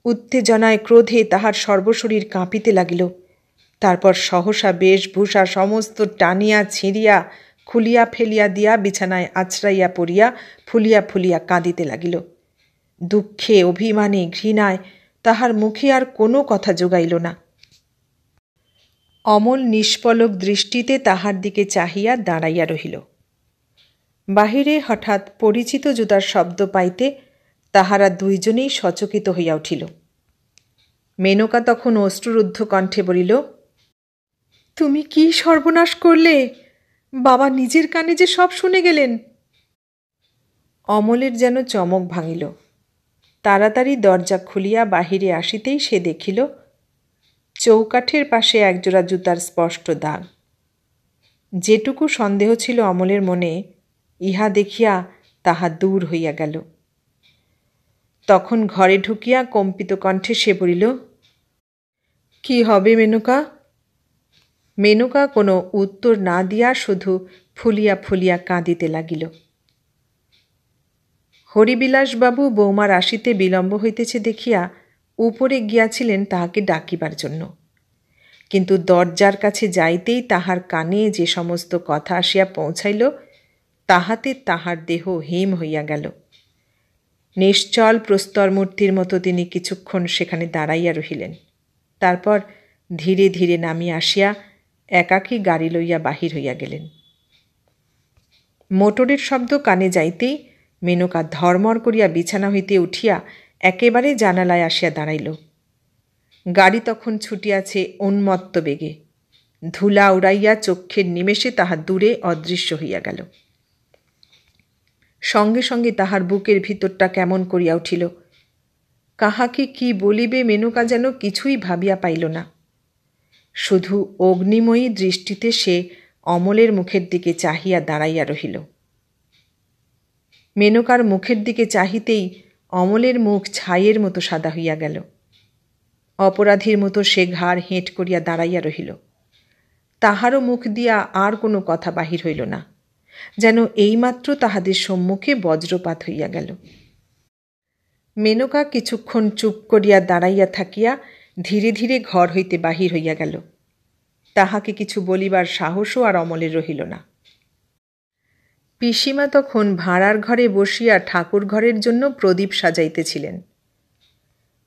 উত্তেজনায় ক্রোধে তাহার সর্বশরীর কাঁপিতে লাগিল। তারপর সহসা বেশভূষা সমস্ত টানিয়া ছিঁড়িয়া খুলিয়া ফেলিয়া দিয়া বিছানায় আছড়াইয়া পড়িয়া ফুলিয়া ফুলিয়া কাঁদিতে লাগিল। দুঃখে, অভিমানে, ঘৃণায় তাহার মুখে আর কোনো কথা জোগাইল না। অমল নিষ্পলক দৃষ্টিতে তাহার দিকে চাহিয়া দাঁড়াইয়া রহিল। বাহিরে হঠাৎ পরিচিত জুতার শব্দ পাইতে তাহারা দুইজনেই সচকিত হইয়া উঠিল। মেনকা তখন অশ্রুরুদ্ধ কণ্ঠে বলিল, তুমি কি সর্বনাশ করলে? বাবা নিজের কানে যে সব শুনে গেলেন। অমলের যেন চমক ভাঙিল। তাড়াতাড়ি দরজা খুলিয়া বাহিরে আসিতেই সে দেখিল চৌকাঠের পাশে একজোড়া জুতার স্পষ্ট দাগ। যেটুকু সন্দেহ ছিল অমলের মনে, ইহা দেখিয়া তাহা দূর হইয়া গেল। তখন ঘরে ঢুকিয়া কম্পিত কণ্ঠে সে বলিল, কি হবে মেনকা? মেনকা কোনো উত্তর না দিয়া শুধু ফুলিয়া ফুলিয়া কাঁদিতে লাগিল। হরিবিলাসবাবু বৌমার আসিতে বিলম্ব হইতেছে দেখিয়া উপরে গিয়াছিলেন তাহাকে ডাকিবার জন্য, কিন্তু দরজার কাছে যাইতেই তাহার কানে যে সমস্ত কথা আসিয়া পৌঁছাইল তাহাতে তাহার দেহ হিম হইয়া গেল। নিশ্চল প্রস্তরমূর্তির মতো তিনি কিছুক্ষণ সেখানে দাঁড়াইয়া রহিলেন। তারপর ধীরে ধীরে নামিয়া আসিয়া একাকী গাড়ি লইয়া বাহির হইয়া গেলেন। মোটরের শব্দ কানে যাইতেই মেনকা ধর্মর করিয়া বিছানা হইতে উঠিয়া একেবারে জানালায় আসিয়া দাঁড়াইল। গাড়ি তখন ছুটিয়াছে উন্মত্ত বেগে। ধুলা উড়াইয়া চক্ষের নিমেষে তাহা দূরে অদৃশ্য হইয়া গেল। সঙ্গে সঙ্গে তাহার বুকের ভিতরটা কেমন করিয়া উঠিল। কাহাকে কি বলিবে মেনকা যেন কিছুই ভাবিয়া পাইল না। শুধু অগ্নিময়ী দৃষ্টিতে সে অমলের মুখের দিকে চাহিয়া দাঁড়াইয়া রহিল। মেনকার মুখের দিকে চাহিতেই অমলের মুখ ছাইয়ের মতো সাদা হইয়া গেল। অপরাধীর মতো সে ঘাড় হেঁট করিয়া দাঁড়াইয়া রহিল। তাহারও মুখ দিয়া আর কোনো কথা বাহির হইল না, যেন এইমাত্র তাহাদের সম্মুখে বজ্রপাত হইয়া গেল। মেনকা কিছুক্ষণ চুপ করিয়া দাঁড়াইয়া থাকিয়া ধীরে ধীরে ঘর হইতে বাহির হইয়া গেল। তাহাকে কিছু বলিবার সাহসও আর অমলের রহিল না। পিসিমা তখন ভাঁড়ার ঘরে বসিয়া ঠাকুর ঘরের জন্য প্রদীপ সাজাইতেছিলেন।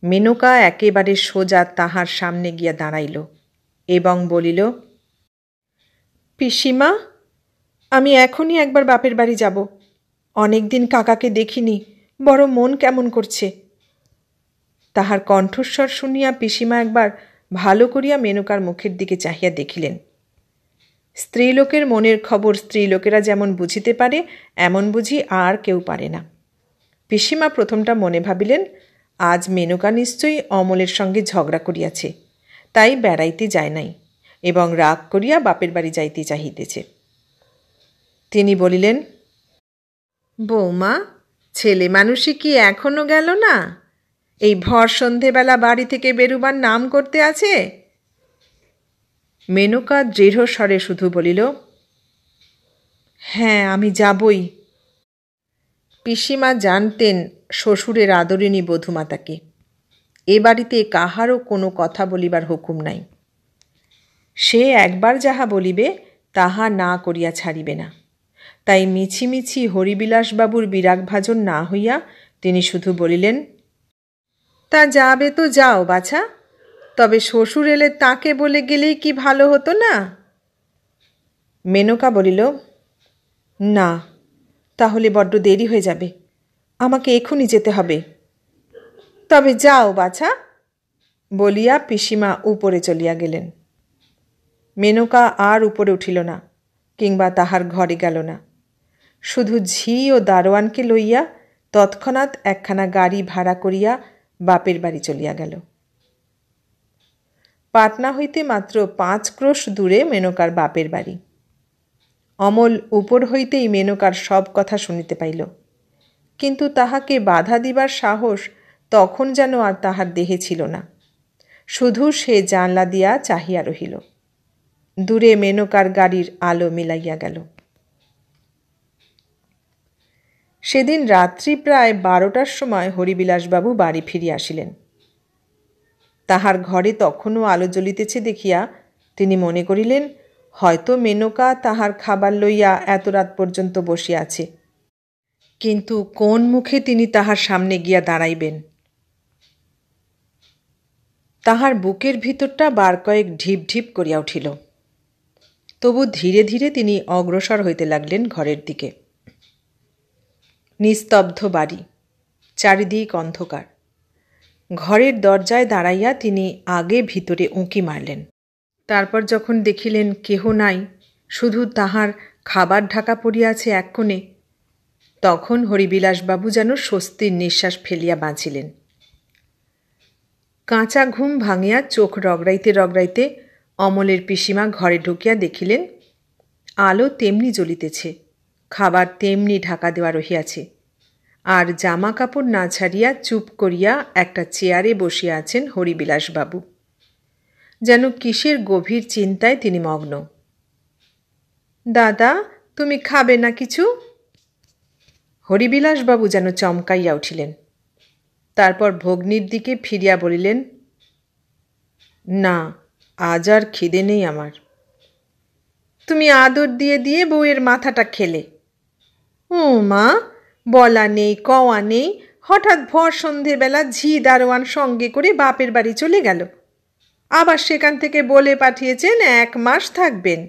মেনকা একেবারে সোজা তাহার সামনে গিয়া দাঁড়াইল এবং বলিল, পিসিমা, আমি এখনই একবার বাপের বাড়ি যাব। অনেক দিন কাকাকে দেখিনি, বড় মন কেমন করছে। তাহার কণ্ঠস্বর শুনিয়া পিসিমা একবার ভালো করিয়া মেনকার মুখের দিকে চাহিয়া দেখিলেন। স্ত্রীলোকের মনের খবর স্ত্রীলোকেরা যেমন বুঝিতে পারে এমন বুঝি আর কেউ পারে না। পিসিমা প্রথমটা মনে ভাবিলেন, আজ মেনকা নিশ্চয়ই অমলের সঙ্গে ঝগড়া করিয়াছে, তাই বেড়াইতে যায় নাই এবং রাগ করিয়া বাপের বাড়ি যাইতে চাহিতেছে। তিনি বলিলেন, বৌমা, ছেলে মানুষই কি এখনো গেল না? এই ভর সন্ধেবেলা বাড়ি থেকে বেরুবার নাম করতে আছে? মেনকা দৃঢ়স্বরে শুধু বলিল, হ্যাঁ, আমি যাবই। পিসিমা জানতেন শ্বশুরের আদরিণী বধূমাতাকে। এ বাড়িতে কাহারও কোনো কথা বলিবার হুকুম নাই। সে একবার যাহা বলিবে তাহা না করিয়া ছাড়িবে না। তাই মিছিমিছি হরিবিলাসবাবুর বিরাগভাজন না হইয়া তিনি শুধু বলিলেন, তা যাবে তো যাও বাছা, তবে শ্বশুর এলে তাকে বলে গেলেই কি ভালো হতো না? মেনকা বলিল, না, তাহলে বড্ড দেরি হয়ে যাবে, আমাকে এখনই যেতে হবে। তবে যাও বাছা, বলিয়া পিসিমা উপরে চলিয়া গেলেন। মেনকা আর উপরে উঠিল না, কিংবা তাহার ঘরে গেল না। শুধু ঝি ও দারোয়ানকে লইয়া তৎক্ষণাৎ একখানা গাড়ি ভাড়া করিয়া বাপের বাড়ি চলিয়া গেল। পাটনা হইতে মাত্র 5 ক্রোশ দূরে মেনকার বাপের বাড়ি। অমল উপর হইতেই মেনকার সব কথা শুনিতে পাইল, কিন্তু তাহাকে বাধা দিবার সাহস তখন যেন আর তাহার দেহে ছিল না। শুধু সে জানলা দিয়া চাহিয়া রহিল। দূরে মেনকার গাড়ির আলো মিলাইয়া গেল। সেদিন রাত্রি প্রায় 12টার সময় হরিবিলাসবাবু বাড়ি ফিরিয়া আসিলেন। তাহার ঘরে তখনও আলো জ্বলিতেছে দেখিয়া তিনি মনে করিলেন, হয়তো মেনকা তাহার খাবার লইয়া এত রাত পর্যন্ত বসিয়া আছে। কিন্তু কোন মুখে তিনি তাহার সামনে গিয়া দাঁড়াইবেন? তাহার বুকের ভিতরটা বার কয়েক ঢিপ ঢিপ করিয়া উঠিল। তবু ধীরে ধীরে তিনি অগ্রসর হইতে লাগলেন ঘরের দিকে। নিস্তব্ধ বাড়ি, চারিদিক অন্ধকার। ঘরের দরজায় দাঁড়াইয়া তিনি আগে ভিতরে উঁকি মারলেন। তারপর যখন দেখিলেন কেহ নাই, শুধু তাহার খাবার ঢাকা পড়িয়াছে এক কোণে, তখন হরিবিলাসবাবু যেন স্বস্তির নিঃশ্বাস ফেলিয়া বাঁচিলেন। কাঁচা ঘুম ভাঙিয়া চোখ রগড়াইতে রগড়াইতে অমলের পিসিমা ঘরে ঢুকিয়া দেখিলেন আলো তেমনি জ্বলিতেছে, খাবার তেমনি ঢাকা দেওয়া রহিয়াছে, আর জামা কাপড় না ছাড়িয়া চুপ করিয়া একটা চেয়ারে বসিয়া আছেন হরিবিলাসবাবু। যেন কিসের গভীর চিন্তায় তিনি মগ্ন। দাদা, তুমি খাবে না কিছু? হরিবিলাসবাবু যেন চমকাইয়া উঠিলেন। তারপর ভগ্নীর দিকে ফিরিয়া বলিলেন, না, আজ আর খিদে নেই আমার। তুমি আদর দিয়ে দিয়ে বউয়ের মাথাটা খেলে। ও মা, বলা নেই কওয়া নেই, হঠাৎ ভর সন্ধেবেলা ঝি দারোয়ান সঙ্গে করে বাপের বাড়ি চলে গেল, আবার সেখান থেকে বলে পাঠিয়েছেন 1 মাস থাকবেন।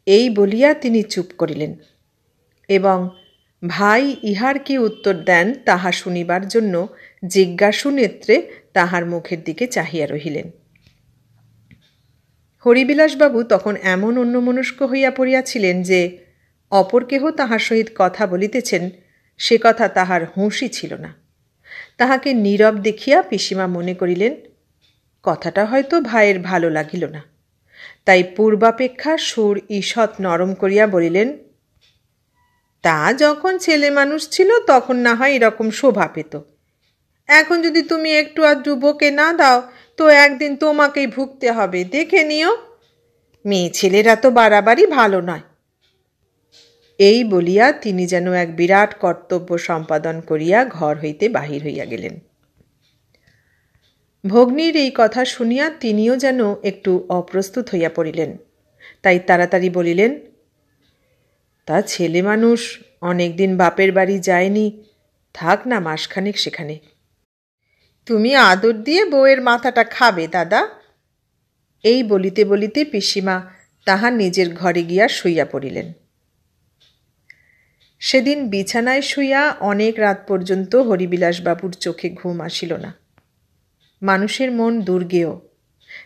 এই বলিয়া তিনি চুপ করিলেন এবং ভাই ইহার কি উত্তর দেন তাহা শুনিবার জন্য জিজ্ঞাসু নেত্রে তাহার মুখের দিকে চাহিয়া রহিলেন। হরিবিলাসবাবু তখন এমন অন্যমনস্ক হইয়া পড়িয়াছিলেন যে অপর কেহ তাহার সহিত কথা বলিতেছেন সে কথা তাহার হুঁশই ছিল না। তাহাকে নীরব দেখিয়া পিসিমা মনে করিলেন কথাটা হয়তো ভাইয়ের ভালো লাগিল না, তাই পূর্বাপেক্ষা সুর ঈষৎ নরম করিয়া বলিলেন, তা যখন ছেলে মানুষ ছিল তখন না হয় এরকম শোভা পেত, এখন যদি তুমি একটু আধটু বকে না দাও তো একদিন তোমাকেই ভুগতে হবে, দেখে নিও। মেয়ে ছেলেরা তো বাড়াবাড়ি ভালো নয়। এই বলিয়া তিনি যেন এক বিরাট কর্তব্য সম্পাদন করিয়া ঘর হইতে বাহির হইয়া গেলেন। ভগ্নীর এই কথা শুনিয়া তিনিও যেন একটু অপ্রস্তুত হইয়া পড়িলেন, তাই তাড়াতাড়ি বলিলেন, তা ছেলে মানুষ অনেকদিন বাপের বাড়ি যায়নি, থাক না মাসখানেক সেখানে। তুমি আদর দিয়ে বউয়ের মাথাটা খাবে দাদা। এই বলিতে বলিতে পিসিমা তাহার নিজের ঘরে গিয়া শুইয়া পড়িলেন। সেদিন বিছানায় শুইয়া অনেক রাত পর্যন্ত হরিবিলাসবাবুর চোখে ঘুম আসিল না। মানুষের মন দুর্গেয়,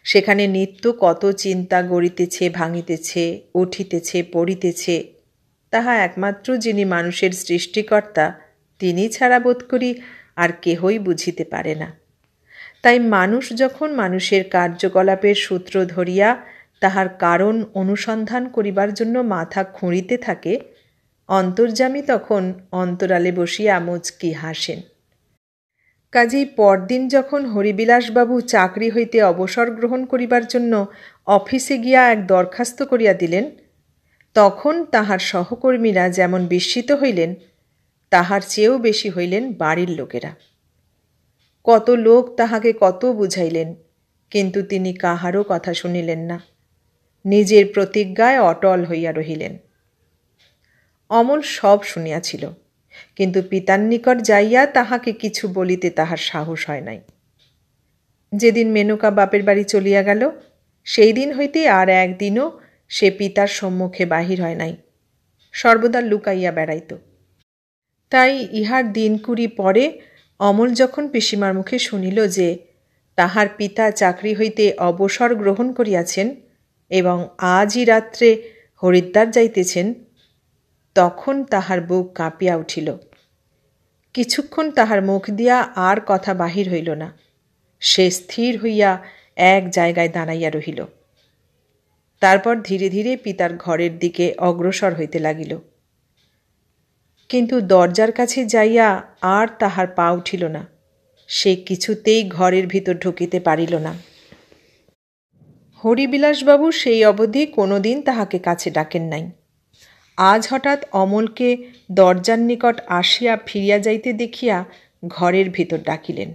সেখানে নিত্য কত চিন্তা গড়িতেছে, ভাঙিতেছে, উঠিতেছে, পড়িতেছে, তাহা একমাত্র যিনি মানুষের সৃষ্টিকর্তা তিনি ছাড়া বোধ করি আর কেহই বুঝিতে পারে না। তাই মানুষ যখন মানুষের কার্যকলাপের সূত্র ধরিয়া তাহার কারণ অনুসন্ধান করিবার জন্য মাথা খুঁড়িতে থাকে, অন্তর্যামী তখন অন্তরালে বসিয়া মুচকি হাসেন। কাজেই পরদিন যখন হরিবিলাসবাবু চাকরি হইতে অবসর গ্রহণ করিবার জন্য অফিসে গিয়া এক দরখাস্ত করিয়া দিলেন, তখন তাহার সহকর্মীরা যেমন বিস্মিত হইলেন, তাহার চেয়েও বেশি হইলেন বাড়ির লোকেরা। কত লোক তাহাকে কত বুঝাইলেন, কিন্তু তিনি কাহারও কথা শুনিলেন না, নিজের প্রতিজ্ঞায় অটল হইয়া রহিলেন। অমল সব শুনিয়াছিল, কিন্তু পিতার নিকট যাইয়া তাহাকে কিছু বলিতে তাহার সাহস হয় নাই। যেদিন মেনকা বাপের বাড়ি চলিয়া গেল সেই দিন হইতে আর একদিনও সে পিতার সম্মুখে বাহির হয় নাই, সর্বদা লুকাইয়া বেড়াইত। তাই ইহার দিন কুড়ি পরে অমল যখন পিসিমার মুখে শুনিল যে তাহার পিতা চাকরি হইতে অবসর গ্রহণ করিয়াছেন এবং আজই রাত্রে হরিদ্বার যাইতেছেন, তখন তাহার বুক কাঁপিয়া উঠিল। কিছুক্ষণ তাহার মুখ দিয়া আর কথা বাহির হইল না। সে স্থির হইয়া এক জায়গায় দাঁড়াইয়া রহিল। তারপর ধীরে ধীরে পিতার ঘরের দিকে অগ্রসর হইতে লাগিল। কিন্তু দরজার কাছে যাইয়া আর তাহার পা উঠিল না। সে কিছুতেই ঘরের ভিতর ঢুকিতে পারিল না। হরিবিলাসবাবু সেই অবধি কোনোদিন তাহাকে কাছে ডাকেন নাই। আজ হঠাৎ অমলকে দরজার নিকট আসিয়া ফিরিয়া যাইতে দেখিয়া ঘরের ভিতর ডাকিলেন।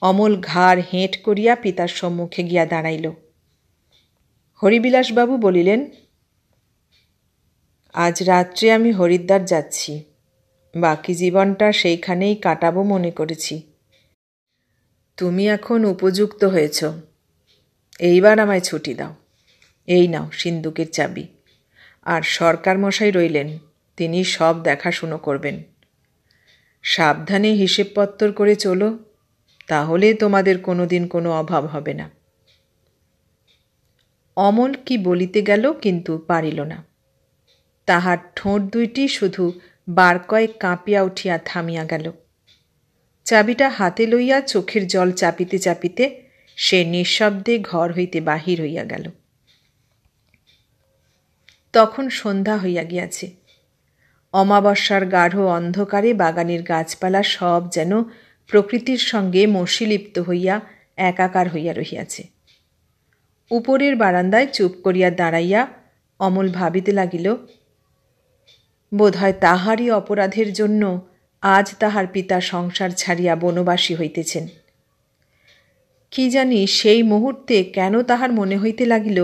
অমল ঘাড় হেঁট করিয়া পিতার সম্মুখে গিয়া দাঁড়াইল। হরিবিলাসবাবু বলিলেন, আজ রাত্রে আমি হরিদ্বার যাচ্ছি, বাকি জীবনটা সেইখানেই কাটাবো মনে করেছি। তুমি এখন উপযুক্ত হয়েছ, এইবার আমায় ছুটি দাও। এই নাও সিন্দুকের চাবি। আর সরকার মশাই রইলেন, তিনি সব দেখাশুনো করবেন। সাবধানে হিসেবপত্তর করে চলো, তাহলে তোমাদের কোনোদিন কোনো অভাব হবে না। অমল কি বলিতে গেল, কিন্তু পারিল না। তাহার ঠোঁট দুইটি শুধু বার কয়েক কাঁপিয়া উঠিয়া থামিয়া গেল। চাবিটা হাতে লইয়া চোখের জল চাপিতে চাপিতে সে নিঃশব্দে ঘর হইতে বাহির হইয়া গেল। তখন সন্ধ্যা হইয়া গিয়াছে। অমাবস্যার গাঢ় অন্ধকারে বাগানের গাছপালা সব যেন প্রকৃতির সঙ্গে মসীলিপ্ত হইয়া একাকার হইয়া রহিয়াছে। উপরের বারান্দায় চুপ করিয়া দাঁড়াইয়া অমল ভাবিতে লাগিল, বোধহয় তাহারই অপরাধের জন্য আজ তাহার পিতা সংসার ছাড়িয়া বনবাসী হইতেছেন। কি জানি সেই মুহূর্তে কেন তাহার মনে হইতে লাগিল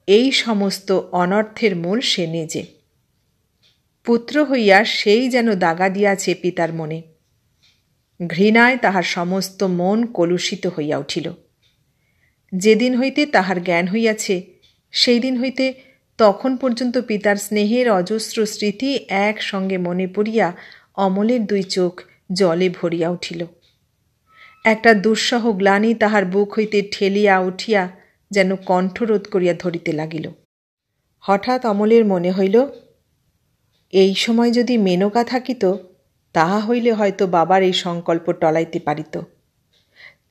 এই সমস্ত অনর্থের মূল সে নিজে। পুত্র হইয়া সেই যেন দাগা দিয়াছে পিতার মনে। ঘৃণায় তাহার সমস্ত মন কলুষিত হইয়া উঠিল। যেদিন হইতে তাহার জ্ঞান হইয়াছে সেই দিন হইতে তখন পর্যন্ত পিতার স্নেহের অজস্র স্মৃতি একসঙ্গে মনে পড়িয়া অমলের দুই চোখ জলে ভরিয়া উঠিল। একটা দুঃসহ গ্লানি তাহার বুক হইতে ঠেলিয়া উঠিয়া যেন কণ্ঠরোধ করিয়া ধরিতে লাগিল। হঠাৎ অমলের মনে হইল, এই সময় যদি মেনকা থাকিত তাহা হইলে হয়তো বাবার এই সংকল্প টলাইতে পারিত।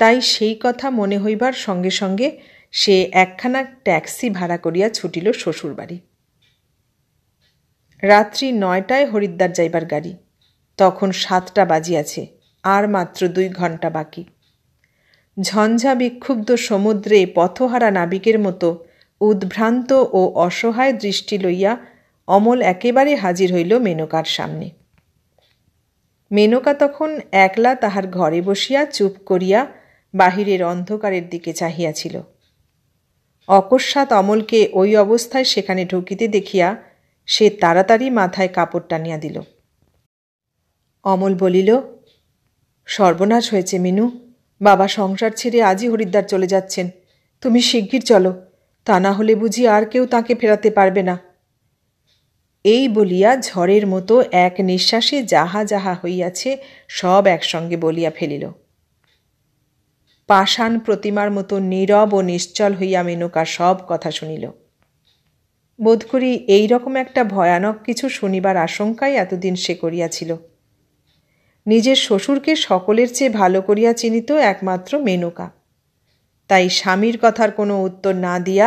তাই সেই কথা মনে হইবার সঙ্গে সঙ্গে সে একখানা ট্যাক্সি ভাড়া করিয়া ছুটিল শ্বশুর বাড়ি। রাত্রি 9টায় হরিদ্বার যাইবার গাড়ি। তখন 7টা বাজিয়াছে, আর মাত্র 2 ঘণ্টা বাকি। ঝঞ্ঝা বিক্ষুব্ধ সমুদ্রে পথহারা নাবিকের মতো উদ্ভ্রান্ত ও অসহায় দৃষ্টি লইয়া অমল একেবারে হাজির হইল মেনকার সামনে। মেনকা তখন একলা তাহার ঘরে বসিয়া চুপ করিয়া বাহিরের অন্ধকারের দিকে চাহিয়াছিল। অকস্মাৎ অমলকে ওই অবস্থায় সেখানে ঢুকিতে দেখিয়া সে তাড়াতাড়ি মাথায় কাপড় টানিয়া দিল। অমল বলিল, সর্বনাশ হয়েছে মিনু, বাবা সংসার ছেড়ে আজই হরিদ্বার চলে যাচ্ছেন। তুমি শিগগির চলো, তা না হলে বুঝি আর কেউ তাকে ফেরাতে পারবে না। এই বলিয়া ঝড়ের মতো এক নিঃশ্বাসে যাহা যাহা হইয়াছে সব একসঙ্গে বলিয়া ফেলিল। পাষাণ প্রতিমার মতো নীরব ও নিশ্চল হইয়া মেনকা সব কথা শুনিল। বোধ করি এইরকম একটা ভয়ানক কিছু শুনিবার আশঙ্কাই এতদিন সে করিয়াছিল। নিজের শ্বশুরকে সকলের চেয়ে ভালো করিয়া চিনিত একমাত্র মেনকা। তাই স্বামীর কথার কোনো উত্তর না দিয়া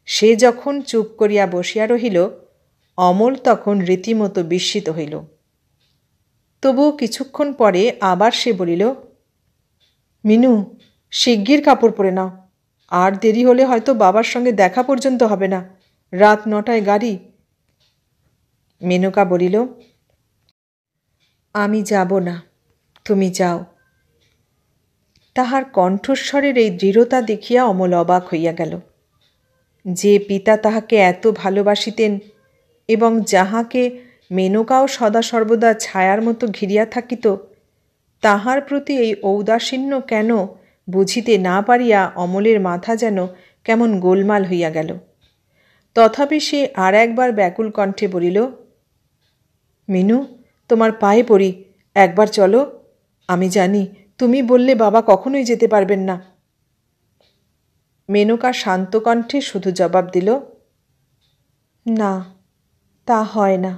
সে যখন চুপ করিয়া বসিয়া রহিল, অমল তখন রীতিমতো বিস্মিত হইল। তবুও কিছুক্ষণ পরে আবার সে বলিল, মিনু, শিগগির কাপড় পরে নাও, আর দেরি হলে হয়তো বাবার সঙ্গে দেখা পর্যন্ত হবে না। রাত 9টায় গাড়ি। মেনকা বলিল, আমি যাব না, তুমি যাও। তাহার কণ্ঠস্বরের এই দৃঢ়তা দেখিয়া অমল অবাক হইয়া গেল। যে পিতা তাহাকে এত ভালোবাসিতেন এবং যাহাকে মেনকাও সদা সর্বদা ছায়ার মতো ঘিরিয়া থাকিত, তাহার প্রতি এই ঔদাসীন্য কেন বুঝিতে না পারিয়া অমলের মাথা যেন কেমন গোলমাল হইয়া গেল। তথাপি সে আর একবার ব্যাকুল কণ্ঠে বলিল, মিনু, তোমার পায়ে পড়ি, একবার চলো। আমি জানি তুমি বললে বাবা কখনোই যেতে পারবেন না। মেনকা শান্ত কণ্ঠে শুধু জবাব দিল, না, তা হয় না।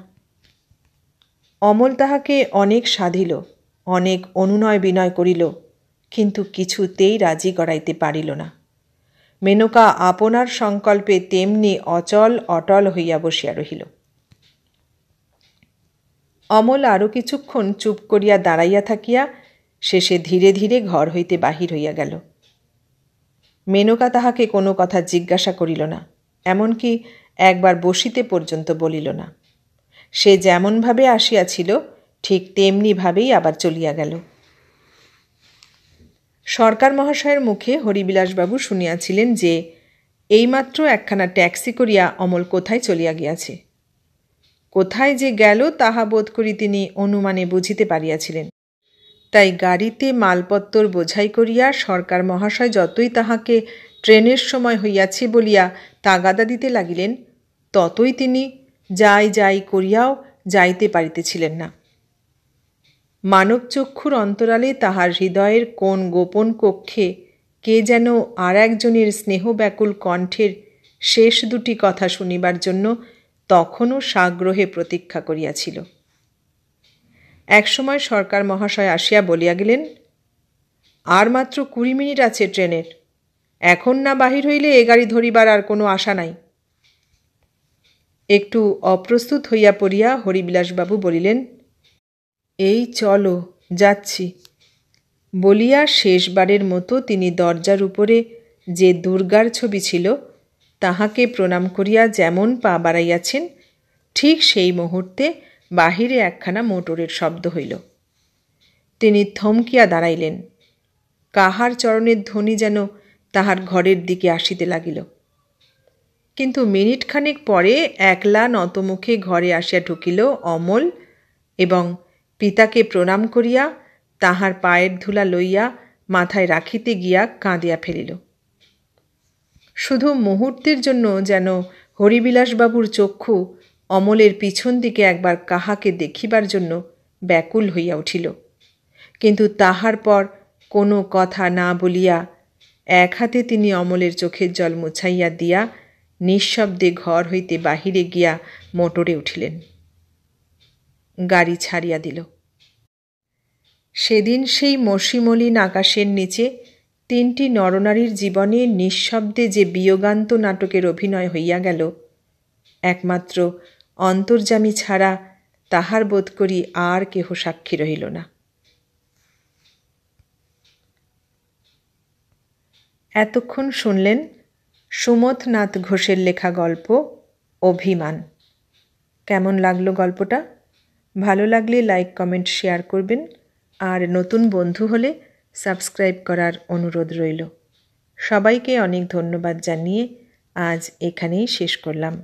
অমল তাহাকে অনেক সাধিল, অনেক অনুনয় বিনয় করিল, কিন্তু কিছুতেই রাজি করাইতে পারিল না। মেনকা আপনার সংকল্পে তেমনি অচল অটল হইয়া বসিয়া রহিল। অমল আরও কিছুক্ষণ চুপ করিয়া দাঁড়াইয়া থাকিয়া শেষে ধীরে ধীরে ঘর হইতে বাহির হইয়া গেল। মেনকা তাহাকে কোনো কথা জিজ্ঞাসা করিল না, এমনকি একবার বসিতে পর্যন্ত বলিল না। সে যেমনভাবে আসিয়াছিল ঠিক তেমনিভাবেই আবার চলিয়া গেল। সরকার মহাশয়ের মুখে হরিবিলাসবাবু শুনিয়াছিলেন যে এইমাত্র একখানা ট্যাক্সি করিয়া অমল কোথায় চলিয়া গিয়াছে। কোথায় যে গেল তাহা বোধ করি তিনি অনুমানে বুঝিতে পারিয়াছিলেন। তাই গাড়িতে মালপত্তর বোঝাই করিয়া সরকার মহাশয় যতই তাহাকে ট্রেনের সময় হইয়াছে বলিয়া তাগাদা দিতে লাগিলেন, ততই তিনি যাই যাই করিয়াও যাইতে পারিতেছিলেন না। মানবচক্ষুর অন্তরালে তাহার হৃদয়ের কোন গোপন কক্ষে কে যেন আর একজনের স্নেহব্যাকুল কণ্ঠের শেষ দুটি কথা শুনিবার জন্য তখনও সাগ্রহে প্রতীক্ষা করিয়াছিল। একসময় সরকার মহাশয় আসিয়া বলিয়া গেলেন, আর মাত্র 20 মিনিট আছে ট্রেনের, এখন না বাহির হইলে এ গাড়ি ধরিবার আর কোনো আশা নাই। একটু অপ্রস্তুত হইয়া পড়িয়া হরিবিলাসবাবু বলিলেন, এই চলো, যাচ্ছি। বলিয়া শেষবারের মতো তিনি দরজার উপরে যে দুর্গার ছবি ছিল তাহাকে প্রণাম করিয়া যেমন পা বাড়াইয়াছেন, ঠিক সেই মুহূর্তে বাহিরে একখানা মোটরের শব্দ হইল। তিনি থমকিয়া দাঁড়াইলেন। কাহার চরণের ধ্বনি যেন তাহার ঘরের দিকে আসিতে লাগিল। কিন্তু মিনিটখানেক পরে একলা নতমুখে ঘরে আসিয়া ঢুকিল অমল এবং পিতাকে প্রণাম করিয়া তাহার পায়ের ধুলা লইয়া মাথায় রাখিতে গিয়া কাঁদিয়া ফেলিল। শুধু মুহূর্তের জন্য যেন হরিবিলাসবাবুর চক্ষু অমলের পিছন দিকে একবার কাহাকে দেখিবার জন্য ব্যাকুল হইয়া উঠিল, কিন্তু তাহার পর কোনো কথা না বলিয়া এক হাতে তিনি অমলের চোখের জল মুছাইয়া দিয়া নিঃশব্দে ঘর হইতে বাহিরে গিয়া মোটরে উঠিলেন। গাড়ি ছাড়িয়া দিল। সেদিন সেই মসীমলিন আকাশের নিচে 3টি নরনারীর জীবনে নিঃশব্দে যে বিয়োগান্ত নাটকের অভিনয় হইয়া গেল, একমাত্র অন্তর্যামী ছাড়া তাহার বোধ করি আর কেহ সাক্ষী রহিল না। এতক্ষণ শুনলেন সুমথনাথ ঘোষের লেখা গল্প অভিমান। কেমন লাগলো গল্পটা? ভালো লাগলে লাইক, কমেন্ট, শেয়ার করবেন, আর নতুন বন্ধু হলে সাবস্ক্রাইব করার অনুরোধ রইল। সবাইকে অনেক ধন্যবাদ জানিয়ে আজ এখানেই শেষ করলাম।